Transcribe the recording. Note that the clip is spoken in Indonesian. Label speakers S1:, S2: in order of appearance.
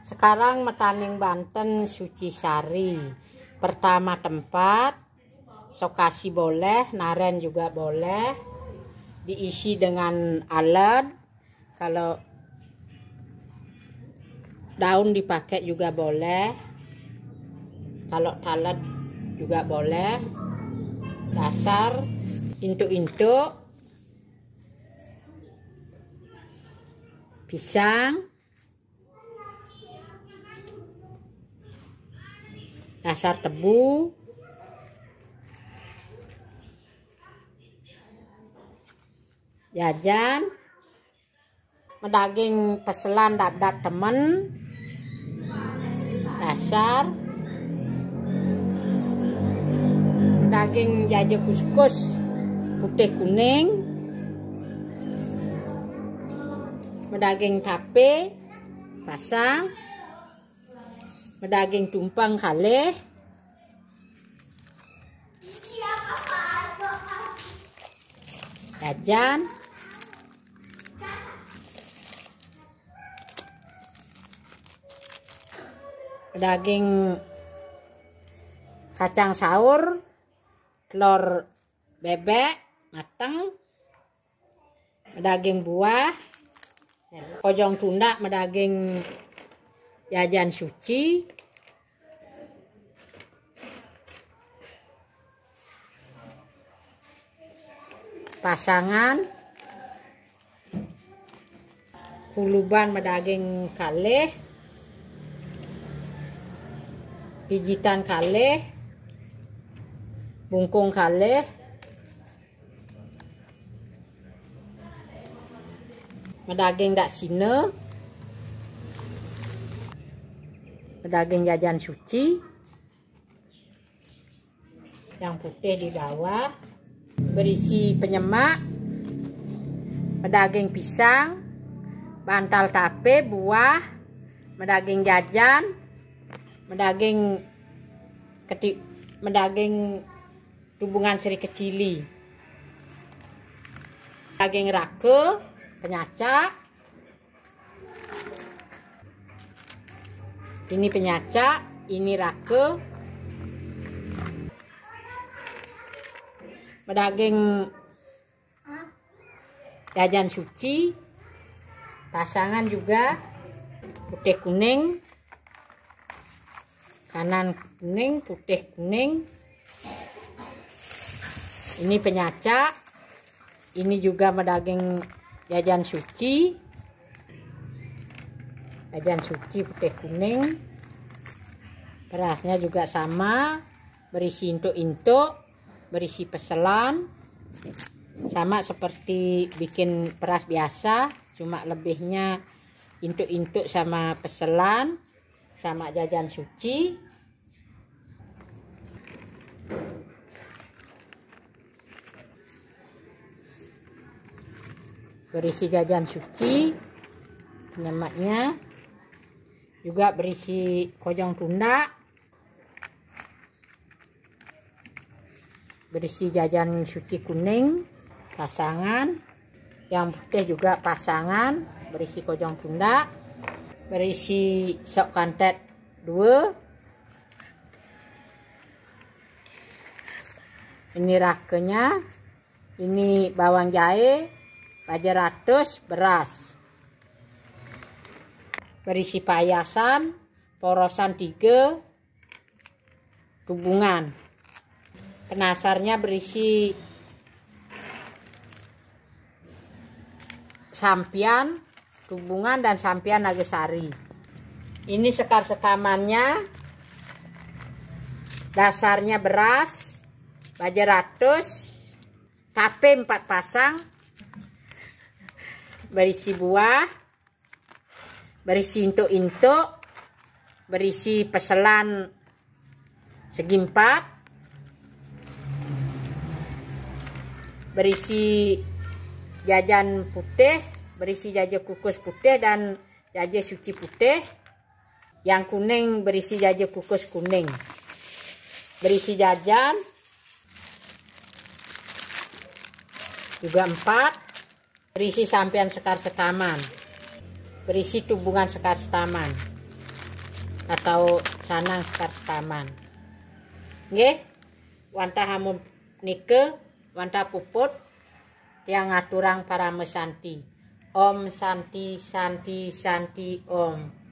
S1: Sekarang metaning Banten Sucisari. Pertama tempat, sokasi boleh, naren juga boleh. Diisi dengan alat. Kalau daun dipakai juga boleh. Kalau talet juga boleh. Dasar intuk-intuk, pisang, dasar tebu, jajan, medaging peselan dap-dap temen, dasar, medaging jaja kuskus putih kuning, medaging tape pasang, medaging tumpang kalih, jajan, medaging kacang saur, telur bebek mateng, medaging buah, kojong tunda, medaging jajan suci, pasangan, kuluban medaging kalih, pijitan kalih, bungkung kalih, medaging dak sine, medaging jajan suci, yang putih di bawah, berisi penyemak, medaging pisang, bantal tape, buah, medaging jajan, medaging tubungan seri kecili, daging rake, penyacak, ini penyacak, ini rake, medaging jajan suci, pasangan juga putih kuning, kanan kuning, putih kuning, ini penyacak, ini juga medaging jajan suci, putih kuning, berasnya juga sama, berisi intuk-intuk, berisi peselan, sama seperti bikin peras biasa, cuma lebihnya intuk-intuk sama peselan sama jajan suci. Berisi jajan suci, penyemaknya juga berisi kojong tunda, berisi jajan suci kuning, pasangan, yang putih juga pasangan, berisi kojong tunda, berisi sok kantet 2, ini rakenya, ini bawang jahe, bajeratus, beras, berisi payasan, porosan 3, tubungan, penasarnya berisi sampian, tubungan, dan sampian nagasari. Ini sekar sekamannya, dasarnya beras, bajeratus, tape 4 pasang, berisi buah, berisi intuk-intuk, berisi peselan segi 4, berisi jajan putih, berisi jaja kukus putih dan jaja suci putih, Yang kuning berisi jajan kukus kuning. Berisi jajan juga 4. Berisi sampean sekar sekaman. Berisi tubungan sekar setaman atau sanang sekar setaman. Nggih, wanta hamun nike, wanta puput yang ngaturang para mesanti. Om Santi Santi Santi Om.